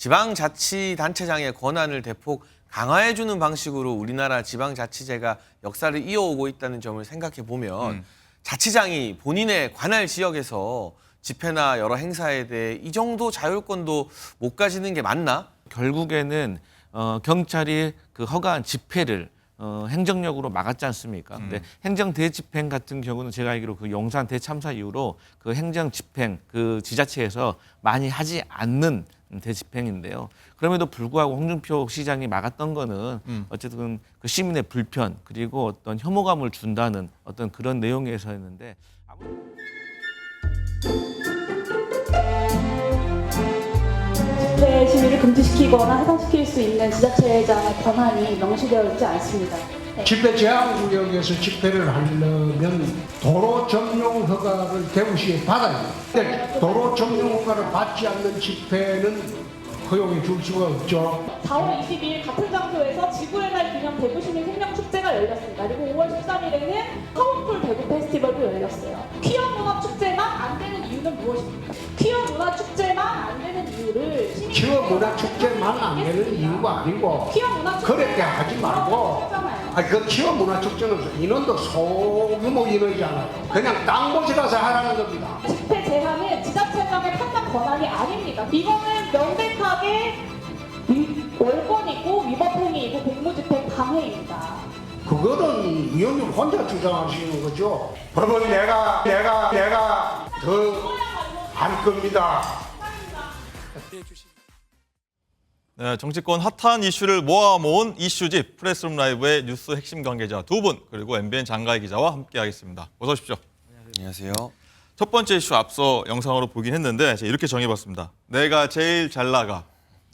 지방자치단체장의 권한을 대폭 강화해주는 방식으로 우리나라 지방자치제가 역사를 이어오고 있다는 점을 생각해 보면 자치장이 본인의 관할 지역에서 집회나 여러 행사에 대해 이 정도 자율권도 못 가지는 게 맞나? 결국에는 경찰이 그 허가한 집회를 행정력으로 막았지 않습니까? 근데 행정 대집행 같은 경우는 제가 알기로 그 용산 대참사 이후로 그 행정 집행 그 지자체에서 많이 하지 않는 대집행인데요. 그럼에도 불구하고 홍준표 시장이 막았던 거는 어쨌든 그 시민의 불편 그리고 어떤 혐오감을 준다는 어떤 그런 내용에서였는데. 집회 시위를 금지시키거나 해산시킬 수 있는 지자체장의 권한이 명시되어 있지 않습니다. 네. 집회 제한 구역에서 집회를 하려면 도로 점용 허가를 대구시에 받아야 돼요. 근데 도로 점용 허가를 받지 않는 집회는 허용해 줄 수가 없죠. 4월 22일 같은 장소에서 지구의 날 기념 대구시민 생명축제가 열렸습니다. 그리고 5월 13일에는 파워풀 대구 페스티벌도 열렸어요. 퀴어 문화 축제만 안 되는 이유는 무엇입니까? 퀴어 문화 축제만 안 되는 이유를 퀴어 문화 축제만 안 되는 이유가 아니고 퀴어 문화 축제 그렇게 하지 말고 그 퀴어 문화 축제는 인원도 소규모 인원이잖아요. 그냥 땅곳에 가서 하라는 겁니다. 집회 제한은 지자체장의 판단 권한이 아닙니다. 이거는 명백하게 월권이고 위법행위이고 공무집행 방해입니다. 그거는 위원님 혼자 주장하시는 거죠. 법은 내가 더 할 겁니다. 네, 정치권 핫한 이슈를 모아모은 이슈집 프레스룸 라이브의 뉴스 핵심 관계자 두 분 그리고 MBN 장가희 기자와 함께하겠습니다. 어서 오십시오. 안녕하세요. 첫 번째 이슈 앞서 영상으로 보긴 했는데 제가 이렇게 정해봤습니다. 내가 제일 잘 나가.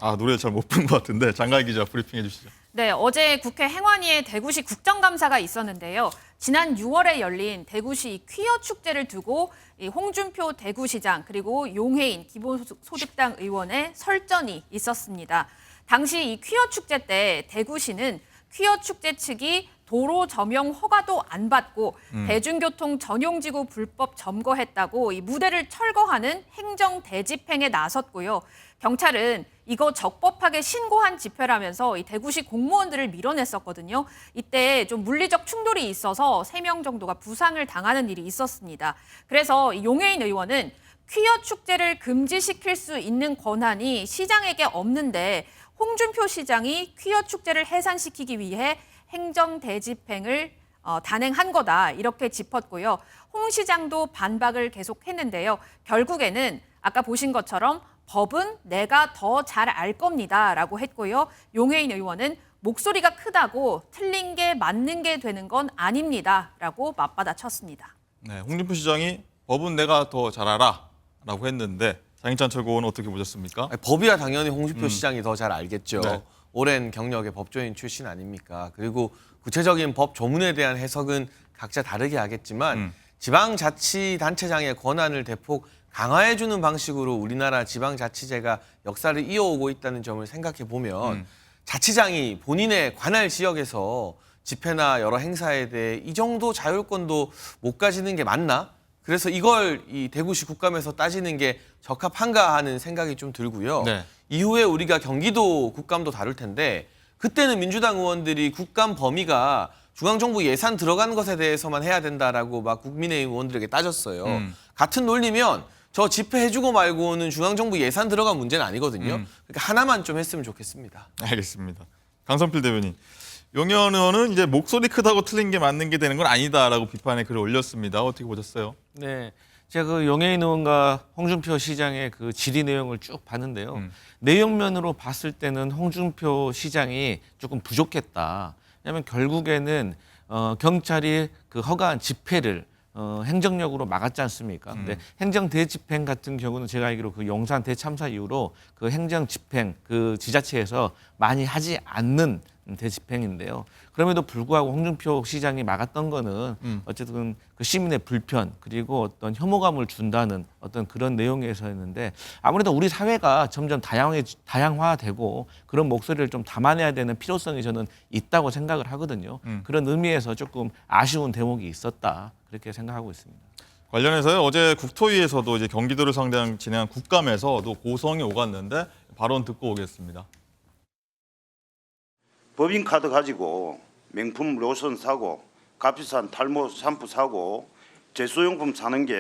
노래를 잘 못 부른 것 같은데 장가희 기자 브리핑해 주시죠. 네, 어제 국회 행안위에 대구시 국정감사가 있었는데요. 지난 6월에 열린 대구시 퀴어 축제를 두고 홍준표 대구시장 그리고 용해인 기본소득당 의원의 설전이 있었습니다. 당시 이 퀴어 축제 때 대구시는 퀴어 축제 측이 도로 점용 허가도 안 받고 대중교통 전용지구 불법 점거했다고 이 무대를 철거하는 행정 대집행에 나섰고요. 경찰은 이거 적법하게 신고한 집회라면서 이 대구시 공무원들을 밀어냈었거든요. 이때 좀 물리적 충돌이 있어서 3명 정도가 부상을 당하는 일이 있었습니다. 그래서 용해인 의원은 퀴어 축제를 금지시킬 수 있는 권한이 시장에게 없는데 홍준표 시장이 퀴어 축제를 해산시키기 위해 행정 대집행을 단행한 거다 이렇게 짚었고요. 홍 시장도 반박을 계속했는데요. 결국에는 아까 보신 것처럼 법은 내가 더 잘 알 겁니다라고 했고요. 용해인 의원은 목소리가 크다고 틀린 게 맞는 게 되는 건 아닙니다라고 맞받아쳤습니다. 네, 홍준표 시장이 법은 내가 더 잘 알아라고 했는데 장인찬 최고는 어떻게 보셨습니까? 법이야 당연히 홍준표 시장이 더 잘 알겠죠. 네. 오랜 경력의 법조인 출신 아닙니까? 그리고 구체적인 법 조문에 대한 해석은 각자 다르게 하겠지만 지방자치단체장의 권한을 대폭 강화해주는 방식으로 우리나라 지방자치제가 역사를 이어오고 있다는 점을 생각해 보면 자치장이 본인의 관할 지역에서 집회나 여러 행사에 대해 이 정도 자율권도 못 가지는 게 맞나? 그래서 이걸 이 대구시 국감에서 따지는 게 적합한가 하는 생각이 좀 들고요. 네. 이후에 우리가 경기도 국감도 다룰 텐데 그때는 민주당 의원들이 국감 범위가 중앙정부 예산 들어간 것에 대해서만 해야 된다라고 막 국민의힘 의원들에게 따졌어요. 같은 논리면 저 집회해주고 말고는 중앙정부 예산 들어간 문제는 아니거든요. 그러니까 하나만 좀 했으면 좋겠습니다. 알겠습니다. 강성필 대변인. 용해인 의원은 이제 목소리 크다고 틀린 게 맞는 게 되는 건 아니다라고 비판의 글을 올렸습니다. 어떻게 보셨어요? 네, 제가 그 용해인 의원과 홍준표 시장의 그 질의 내용을 쭉 봤는데요. 내용면으로 봤을 때는 홍준표 시장이 조금 부족했다. 왜냐하면 결국에는 경찰이 그 허가한 집회를 행정력으로 막았지 않습니까? 근데 행정 대집행 같은 경우는 제가 알기로 그 용산 대참사 이후로 그 행정 집행 그 지자체에서 많이 하지 않는 대집행인데요. 그럼에도 불구하고 홍준표 시장이 막았던 거는 어쨌든 그 시민의 불편 그리고 어떤 혐오감을 준다는 어떤 그런 내용에서였는데 아무래도 우리 사회가 점점 다양화되고 그런 목소리를 좀 담아내야 되는 필요성이 저는 있다고 생각을 하거든요. 그런 의미에서 조금 아쉬운 대목이 있었다 그렇게 생각하고 있습니다. 관련해서요 어제 국토위에서도 이제 경기도를 상대로 진행한 국감에서도 고성이 오갔는데 발언 듣고 오겠습니다. 법인카드 가지고 명품 로션 사고 값비싼 탈모 샴푸 사고 제수용품 사는 게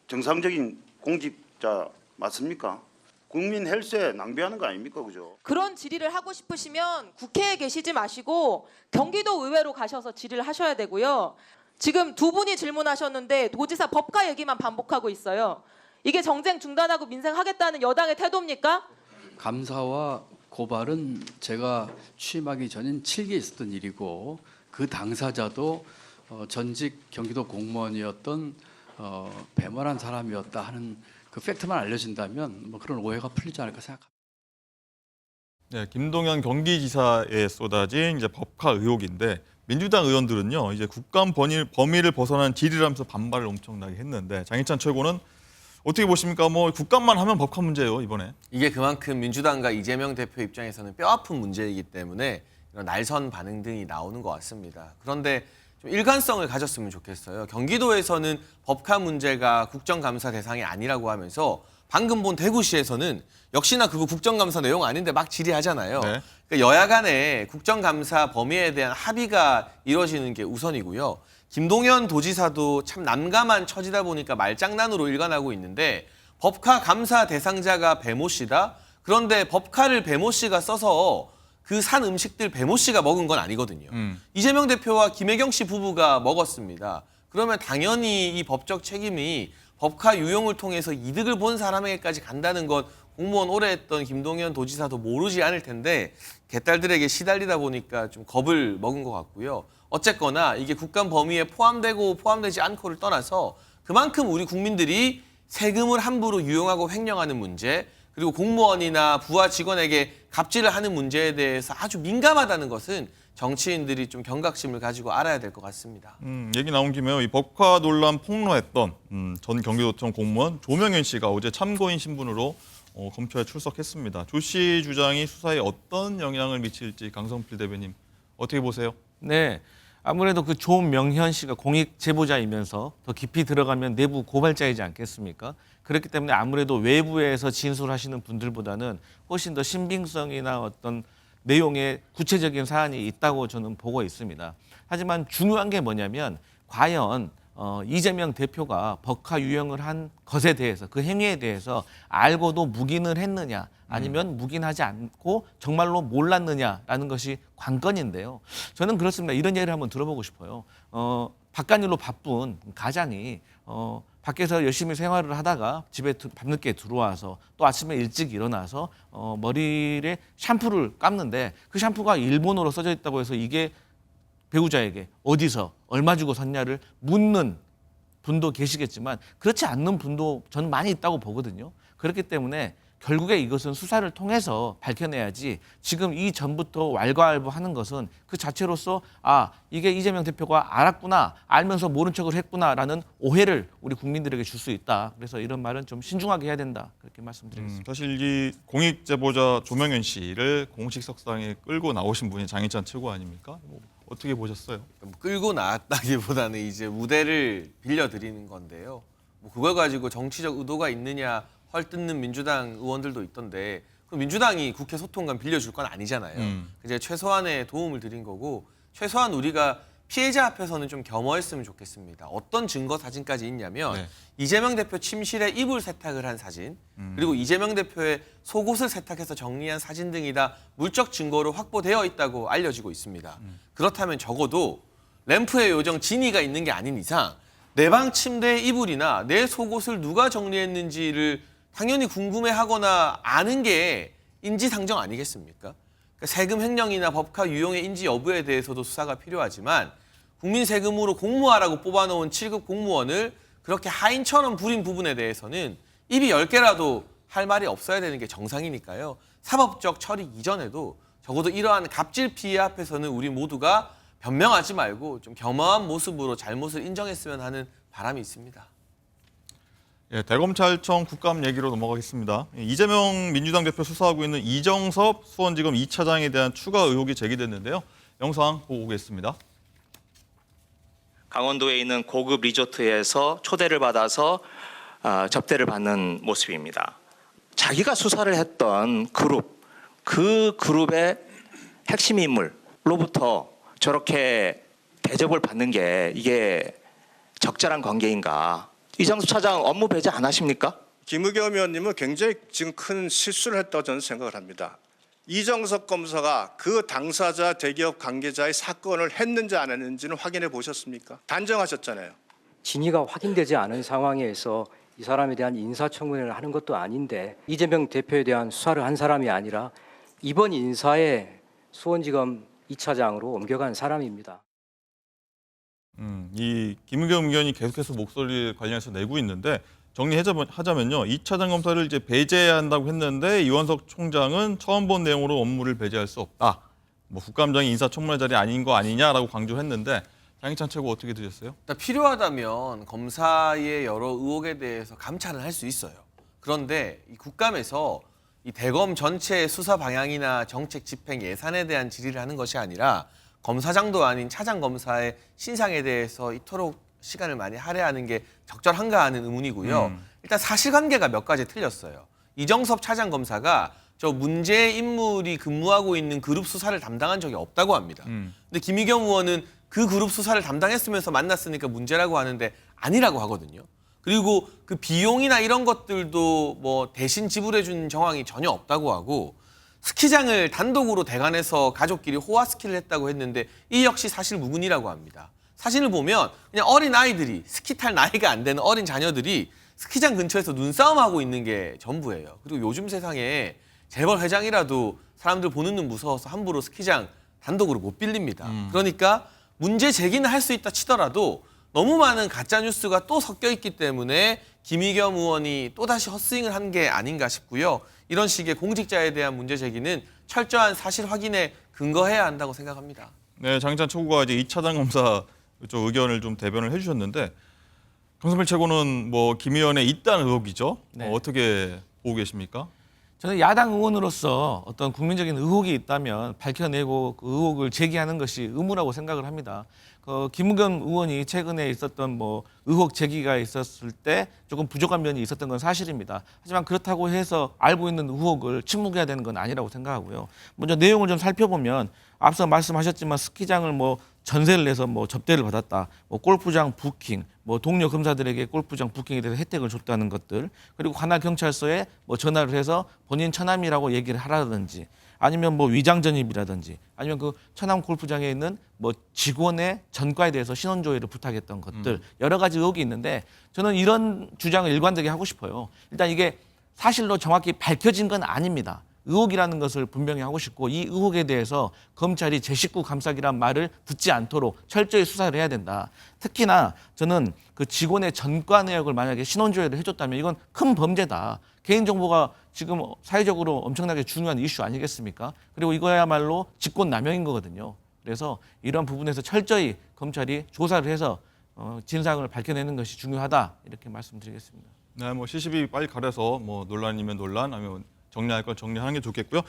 정상적인 공직자 맞습니까? 국민 헬스에 낭비하는 거 아닙니까? 그죠? 그런 질의를 하고 싶으시면 국회에 계시지 마시고 경기도 의회로 가셔서 질의를 하셔야 되고요. 지금 두 분이 질문하셨는데 도지사 법과 얘기만 반복하고 있어요. 이게 정쟁 중단하고 민생하겠다는 여당의 태도입니까? 감사와 고발은 제가 취임하기 전인 7기에 있었던 일이고 그 당사자도 전직 경기도 공무원이었던 배멀한 사람이었다 하는 그 팩트만 알려진다면 뭐 그런 오해가 풀리지 않을까 생각합니다. 네, 김동연 경기지사에 쏟아진 이제 법카 의혹인데 민주당 의원들은요 이제 국감 범위를 벗어난 질의를 하면서 반발을 엄청나게 했는데 장희찬 최고는 어떻게 보십니까? 뭐 국감만 하면 법카 문제예요 이번에. 이게 그만큼 민주당과 이재명 대표 입장에서는 뼈아픈 문제이기 때문에 이런 날선 반응 등이 나오는 것 같습니다. 그런데 좀 일관성을 가졌으면 좋겠어요. 경기도에서는 법카 문제가 국정감사 대상이 아니라고 하면서 방금 본 대구시에서는 역시나 그거 국정감사 내용 아닌데 막 질의하잖아요. 네. 그러니까 여야 간에 국정감사 범위에 대한 합의가 이루어지는 게 우선이고요. 김동연 도지사도 참 난감한 처지다 보니까 말장난으로 일관하고 있는데 법카 감사 대상자가 배모 씨다? 그런데 법카를 배모 씨가 써서 그 산 음식들 배모 씨가 먹은 건 아니거든요. 이재명 대표와 김혜경 씨 부부가 먹었습니다. 그러면 당연히 이 법적 책임이 법카 유용을 통해서 이득을 본 사람에게까지 간다는 건 공무원 오래 했던 김동연 도지사도 모르지 않을 텐데 개딸들에게 시달리다 보니까 좀 겁을 먹은 것 같고요. 어쨌거나 이게 국감 범위에 포함되고 포함되지 않고를 떠나서 그만큼 우리 국민들이 세금을 함부로 유용하고 횡령하는 문제, 그리고 공무원이나 부하 직원에게 갑질을 하는 문제에 대해서 아주 민감하다는 것은 정치인들이 좀 경각심을 가지고 알아야 될 것 같습니다. 얘기 나온 김에요. 이 법카 논란 폭로했던 전 경기도청 공무원 조명현 씨가 어제 참고인 신분으로 검찰에 출석했습니다. 조 씨 주장이 수사에 어떤 영향을 미칠지 강성필 대변인 어떻게 보세요? 네. 아무래도 그 조명현 씨가 공익 제보자이면서 더 깊이 들어가면 내부 고발자이지 않겠습니까? 그렇기 때문에 아무래도 외부에서 진술하시는 분들보다는 훨씬 더 신빙성이나 어떤 내용의 구체적인 사안이 있다고 저는 보고 있습니다. 하지만 중요한 게 뭐냐면 과연 이재명 대표가 법카 유용을 한 것에 대해서 그 행위에 대해서 알고도 묵인을 했느냐 아니면 묵인하지 않고 정말로 몰랐느냐라는 것이 관건인데요. 저는 그렇습니다. 이런 예를 한번 들어보고 싶어요. 바깥일로 바쁜 가장이 밖에서 열심히 생활을 하다가 집에 밤늦게 들어와서 또 아침에 일찍 일어나서 머리에 샴푸를 감는데 그 샴푸가 일본어로 써져 있다고 해서 이게 배우자에게 어디서 얼마 주고 샀냐를 묻는 분도 계시겠지만 그렇지 않는 분도 저는 많이 있다고 보거든요. 그렇기 때문에 결국에 이것은 수사를 통해서 밝혀내야지 지금 이전부터 왈가왈부하는 것은 그 자체로서 이게 이재명 대표가 알았구나, 알면서 모른 척을 했구나라는 오해를 우리 국민들에게 줄 수 있다. 그래서 이런 말은 좀 신중하게 해야 된다. 그렇게 말씀드리겠습니다. 사실 이 공익 제보자 조명현 씨를 공식 석상에 끌고 나오신 분이 장희찬 최고 아닙니까? 어떻게 보셨어요? 끌고 나왔다기보다는 이제 무대를 빌려드리는 건데요. 뭐 그걸 가지고 정치적 의도가 있느냐 헐뜯는 민주당 의원들도 있던데 그럼 민주당이 국회 소통관 빌려줄 건 아니잖아요. 이제 최소한의 도움을 드린 거고 최소한 우리가 피해자 앞에서는 좀 겸허했으면 좋겠습니다. 어떤 증거 사진까지 있냐면 네. 이재명 대표 침실에 이불 세탁을 한 사진 그리고 이재명 대표의 속옷을 세탁해서 정리한 사진 등이 다 물적 증거로 확보되어 있다고 알려지고 있습니다. 그렇다면 적어도 램프의 요정 진이가 있는 게 아닌 이상 내 방 침대의 이불이나 내 속옷을 누가 정리했는지를 당연히 궁금해하거나 아는 게 인지상정 아니겠습니까? 그러니까 세금 횡령이나 법카 유용의 인지 여부에 대해서도 수사가 필요하지만 국민 세금으로 공무하라고 뽑아놓은 7급 공무원을 그렇게 하인처럼 부린 부분에 대해서는 입이 10개라도 할 말이 없어야 되는 게 정상이니까요. 사법적 처리 이전에도 적어도 이러한 갑질 피해 앞에서는 우리 모두가 변명하지 말고 좀 겸허한 모습으로 잘못을 인정했으면 하는 바람이 있습니다. 예, 대검찰청 국감 얘기로 넘어가겠습니다. 이재명 민주당 대표 수사하고 있는 이정섭 수원지검 2차장에 대한 추가 의혹이 제기됐는데요. 영상 보고 오겠습니다. 강원도에 있는 고급 리조트에서 초대를 받아서 접대를 받는 모습입니다. 자기가 수사를 했던 그룹, 그 그룹의 핵심 인물로부터 저렇게 대접을 받는 게 이게 적절한 관계인가? 이정섭 차장 업무 배제 안 하십니까? 김의겸 의원님은 굉장히 지금 큰 실수를 했다고 저는 생각을 합니다. 이정석 검사가 그 당사자 대기업 관계자의 사건을 했는지 안 했는지는 확인해 보셨습니까? 단정하셨잖아요. 진위가 확인되지 않은 상황에서 이 사람에 대한 인사청문회를 하는 것도 아닌데 이재명 대표에 대한 수사를 한 사람이 아니라 이번 인사에 수원지검 2차장으로 옮겨간 사람입니다. 이 김의겸 의원이 계속해서 목소리 관련해서 내고 있는데 정리하자면요. 2차장 검사를 이제 배제해야 한다고 했는데 이원석 총장은 처음 본 내용으로 업무를 배제할 수 없다. 뭐 국감장이 인사청문회 자리 아닌 거 아니냐라고 강조했는데 장희찬 최고 어떻게 드셨어요? 일단 필요하다면 검사의 여러 의혹에 대해서 감찰을 할 수 있어요. 그런데 이 국감에서 이 대검 전체의 수사 방향이나 정책 집행 예산에 대한 질의를 하는 것이 아니라 검사장도 아닌 차장 검사의 신상에 대해서 이토록 시간을 많이 할애하는 게 적절한가 하는 의문이고요. 일단 사실관계가 몇 가지 틀렸어요. 이정섭 차장 검사가 저 문제의 인물이 근무하고 있는 그룹 수사를 담당한 적이 없다고 합니다. 근데 김의겸 의원은 그 그룹 수사를 담당했으면서 만났으니까 문제라고 하는데 아니라고 하거든요. 그리고 그 비용이나 이런 것들도 뭐 대신 지불해 준 정황이 전혀 없다고 하고 스키장을 단독으로 대관해서 가족끼리 호화 스키를 했다고 했는데 이 역시 사실 무근이라고 합니다. 사진을 보면 그냥 어린 아이들이 스키 탈 나이가 안 되는 어린 자녀들이 스키장 근처에서 눈싸움하고 있는 게 전부예요. 그리고 요즘 세상에 재벌 회장이라도 사람들 보는 눈 무서워서 함부로 스키장 단독으로 못 빌립니다. 그러니까 문제 제기는 할 수 있다 치더라도 너무 많은 가짜 뉴스가 또 섞여 있기 때문에 김의겸 의원이 또다시 헛스윙을 한 게 아닌가 싶고요. 이런 식의 공직자에 대한 문제 제기는 철저한 사실 확인에 근거해야 한다고 생각합니다. 네, 장희찬 최고가 이제 2차장 검사 쪽 의견을 좀 대변을 해주셨는데 강성필 최고는 뭐 김 의원의 잇단 의혹이죠. 네. 어떻게 보고 계십니까? 저는 야당 의원으로서 어떤 국민적인 의혹이 있다면 밝혀내고 그 의혹을 제기하는 것이 의무라고 생각을 합니다. 김의겸 의원이 최근에 있었던 뭐 의혹 제기가 있었을 때 조금 부족한 면이 있었던 건 사실입니다. 하지만 그렇다고 해서 알고 있는 의혹을 침묵해야 되는 건 아니라고 생각하고요. 먼저 내용을 좀 살펴보면 앞서 말씀하셨지만 스키장을 뭐 전세를 내서 뭐 접대를 받았다, 뭐 골프장 부킹, 뭐 동료 검사들에게 골프장 부킹에 대해서 혜택을 줬다는 것들, 그리고 관할 경찰서에 뭐 전화를 해서 본인 처남이라고 얘기를 하라든지, 아니면 뭐 위장 전입이라든지, 아니면 그 처남 골프장에 있는 뭐 직원의 전과에 대해서 신원 조회를 부탁했던 것들, 여러 가지 의혹이 있는데 저는 이런 주장을 일관되게 하고 싶어요. 일단 이게 사실로 정확히 밝혀진 건 아닙니다. 의혹이라는 것을 분명히 하고 싶고, 이 의혹에 대해서 검찰이 제 식구 감싸기란 말을 듣지 않도록 철저히 수사를 해야 된다. 특히나 저는 그 직원의 전과 내역을 만약에 신원조회를 해줬다면 이건 큰 범죄다. 개인정보가 지금 사회적으로 엄청나게 중요한 이슈 아니겠습니까? 그리고 이거야말로 직권남용인 거거든요. 그래서 이런 부분에서 철저히 검찰이 조사를 해서 진상을 밝혀내는 것이 중요하다. 이렇게 말씀드리겠습니다. 네, 뭐 시시비 빨리 가려서 뭐 논란이면 논란, 아니면 정리할 걸 정리하는 게 좋겠고요.